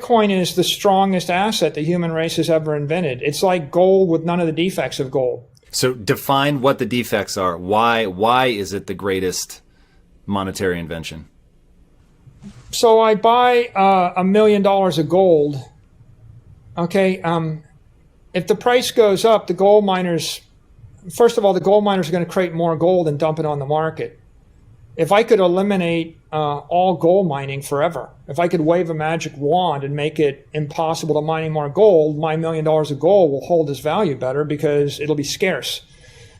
Bitcoin is the strongest asset the human race has ever invented. It's like gold with none of the defects of gold. So define what the defects are. Why is it the greatest monetary invention? So I buy $1 million of gold. Okay, if the price goes up, the gold miners, first of all, the gold miners are going to create more gold and dump it on the market. If I could eliminate all gold mining forever, if I could wave a magic wand and make it impossible to mine any more gold, my $1 million of gold will hold its value better because it'll be scarce.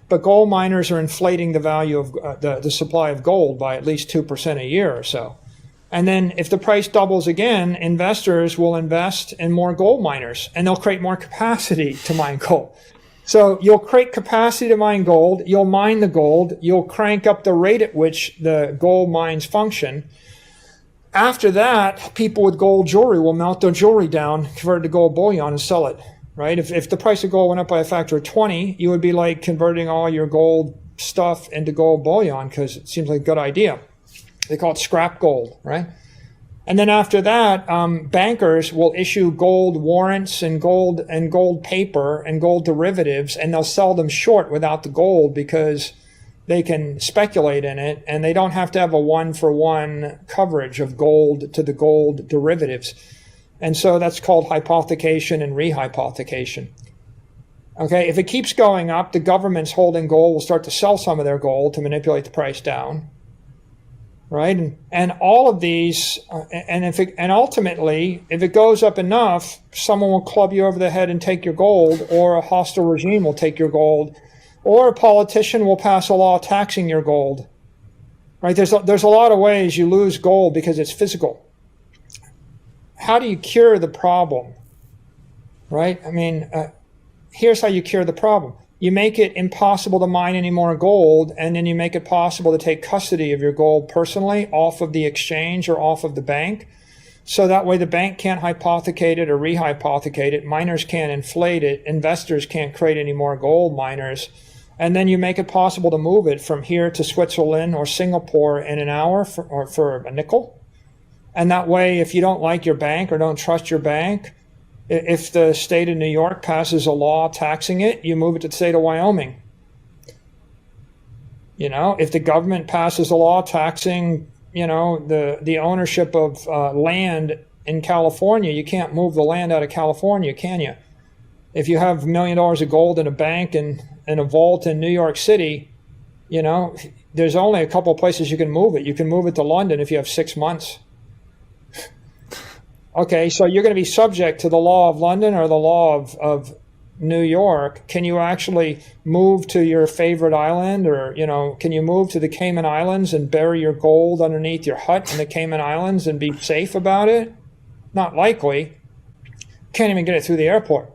But gold miners are inflating the value of the supply of gold by at least 2% a year or so. And then if the price doubles again, investors will invest in more gold miners and they'll create more capacity to mine gold. So you'll create capacity to mine gold, you'll mine the gold, you'll crank up the rate at which the gold mines function. After that, people with gold jewelry will melt their jewelry down, convert it to gold bullion and sell it, right? If the price of gold went up by a factor of 20, you would be like converting all your gold stuff into gold bullion because it seems like a good idea. They call it scrap gold, right? And then after that, bankers will issue gold warrants and gold paper and gold derivatives, and they'll sell them short without the gold because they can speculate in it, and they don't have to have a one-for-one coverage of gold to the gold derivatives. And so that's called hypothecation and rehypothecation. Okay, if it keeps going up, the governments holding gold will start to sell some of their gold to manipulate the price down. Right, and all of these, and ultimately, if it goes up enough, someone will club you over the head and take your gold, or a hostile regime will take your gold, or a politician will pass a law taxing your gold. Right, there's a lot of ways you lose gold because it's physical. How do you cure the problem? Right, I mean, here's how you cure the problem. You make it impossible to mine any more gold, and then you make it possible to take custody of your gold personally off of the exchange or off of the bank. So that way the bank can't hypothecate it or rehypothecate it. Miners can't inflate it. Investors can't create any more gold miners. And then you make it possible to move it from here to Switzerland or Singapore in an hour for a nickel. And that way, if you don't like your bank or don't trust your bank, if the state of New York passes a law taxing it, you move it to the state of Wyoming. You know, if the government passes a law taxing, you know, the ownership of land in California, you can't move the land out of California, can you? If you have $1 million of gold in a bank and in a vault in New York City, you know, there's only a couple of places you can move it. You can move it to London if you have 6 months. Okay, so you're going to be subject to the law of London or the law of New York. Can you actually move to your favorite island, or, you know, can you move to the Cayman Islands and bury your gold underneath your hut in the Cayman Islands and be safe about it? Not likely. Can't even get it through the airport,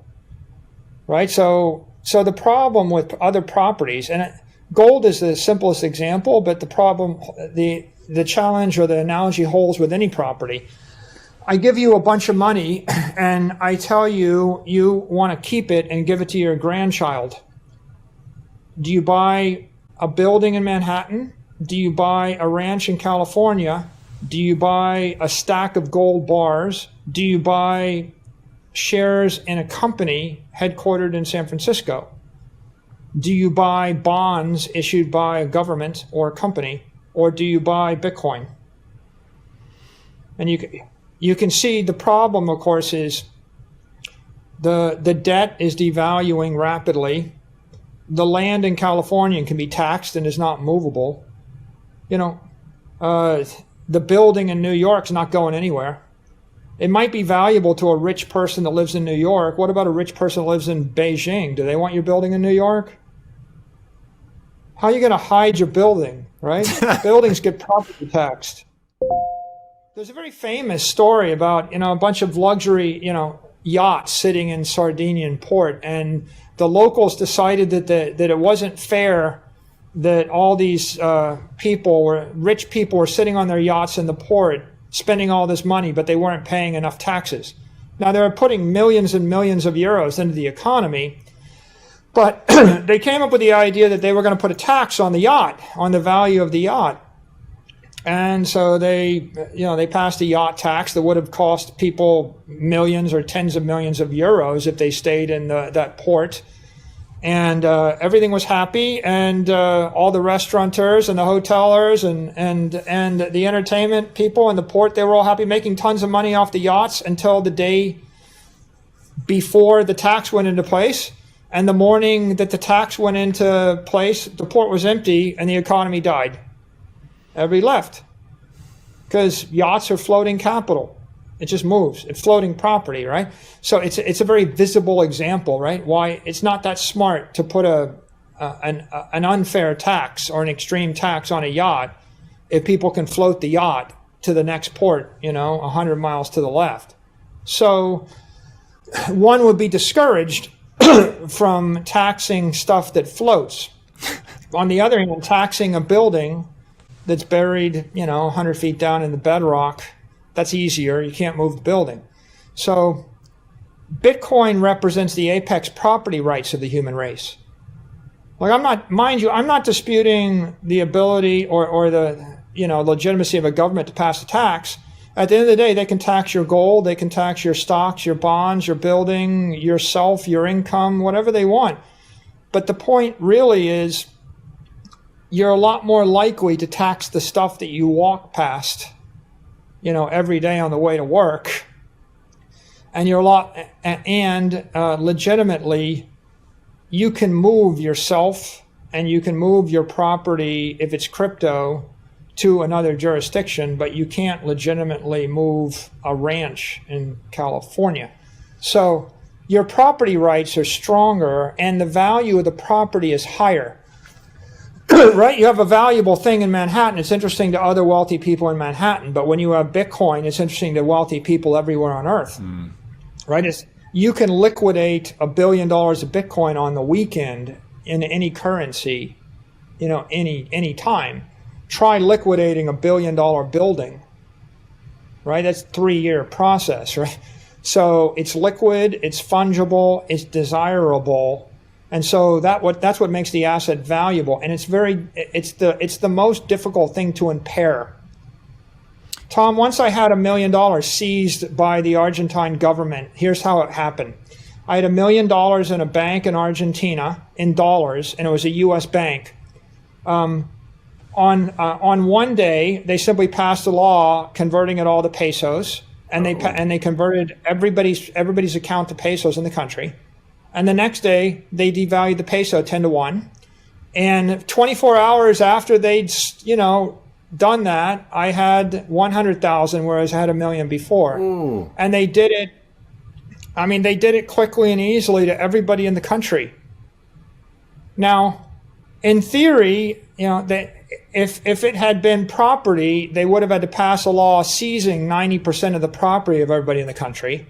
right? So the problem with other properties, and gold is the simplest example, but the problem, the challenge or the analogy holds with any property. I give you a bunch of money and I tell you you want to keep it and give it to your grandchild. Do you buy a building in Manhattan? Do you buy a ranch in California? Do you buy a stack of gold bars? Do you buy shares in a company headquartered in San Francisco? Do you buy bonds issued by a government or a company? Or do you buy Bitcoin? And you can see the problem, of course, is the debt is devaluing rapidly. The land in California can be taxed and is not movable. You know, the building in New York is not going anywhere. It might be valuable to a rich person that lives in New York. What about a rich person that lives in Beijing? Do they want your building in New York? How are you going to hide your building, right? Buildings get property taxed. There's a very famous story about, you know, a bunch of luxury, you know, yachts sitting in Sardinian port, and the locals decided that it wasn't fair that all these rich people were sitting on their yachts in the port, spending all this money, but they weren't paying enough taxes. Now, they were putting millions and millions of euros into the economy, but they came up with the idea that they were going to put a tax on the yacht, on the value of the yacht. And so they passed a yacht tax that would have cost people millions or tens of millions of euros if they stayed in that port. And everything was happy, and all the restaurateurs and the hotelers and the entertainment people in the port, they were all happy, making tons of money off the yachts until the day before the tax went into place. And the morning that the tax went into place, the port was empty and the economy died. Everybody left because yachts are floating capital. It just moves. It's floating property, right? So it's a very visible example, right? Why it's not that smart to put an unfair tax or an extreme tax on a yacht if people can float the yacht to the next port, 100 miles to the left. So one would be discouraged from taxing stuff that floats. On the other hand, taxing a building that's buried, 100 feet down in the bedrock, that's easier. You can't move the building. So Bitcoin represents the apex property rights of the human race. Like I'm not disputing the ability or the, legitimacy of a government to pass a tax. At the end of the day, they can tax your gold, they can tax your stocks, your bonds, your building, yourself, your income, whatever they want. But the point really is you're a lot more likely to tax the stuff that you walk past, every day on the way to work. And legitimately, you can move yourself and you can move your property, if it's crypto, to another jurisdiction, but you can't legitimately move a ranch in California. So your property rights are stronger and the value of the property is higher. Right? You have a valuable thing in Manhattan. It's interesting to other wealthy people in Manhattan, but when you have Bitcoin, it's interesting to wealthy people everywhere on earth. Right? You can liquidate $1 billion of Bitcoin on the weekend in any currency, any time. Try liquidating $1 billion building. Right? That's a 3-year process, right? So it's liquid, it's fungible, it's desirable. And so that's what makes the asset valuable, and it's the most difficult thing to impair. Tom, once I had $1 million seized by the Argentine government. Here's how it happened. I had $1 million in a bank in Argentina in dollars, and it was a U.S. bank. On one day, they simply passed a law converting it all to pesos, and they converted everybody's account to pesos in the country. And the next day, they devalued the peso 10-1. And 24 hours after they'd, done that, I had 100,000, whereas I had $1 million before. Ooh. And they did it. They did it quickly and easily to everybody in the country. Now, in theory, if it had been property, they would have had to pass a law seizing 90% of the property of everybody in the country.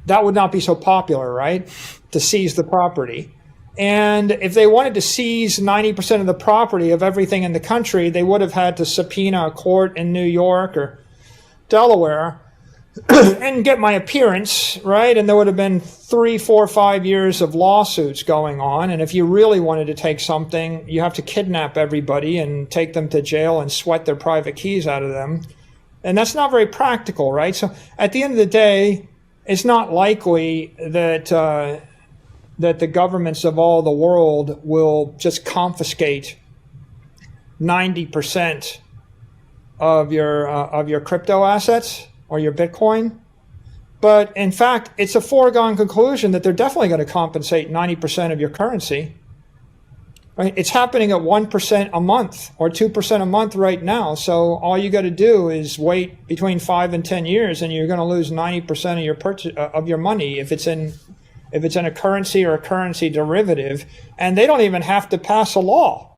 That would not be so popular, right? To seize the property. And if they wanted to seize 90% of the property of everything in the country, they would have had to subpoena a court in New York or Delaware and get my appearance, right? And there would have been 3, 4, 5 years of lawsuits going on. And if you really wanted to take something, you have to kidnap everybody and take them to jail and sweat their private keys out of them. And that's not very practical, right? So at the end of the day, it's not likely that the governments of all the world will just confiscate 90% of your crypto assets or your Bitcoin. But in fact, it's a foregone conclusion that they're definitely going to compensate 90% of your currency. Right? It's happening at 1% a month or 2% a month right now. So all you got to do is wait between 5 and 10 years, and you're going to lose 90% of your of your money if it's in a currency or a currency derivative. And they don't even have to pass a law.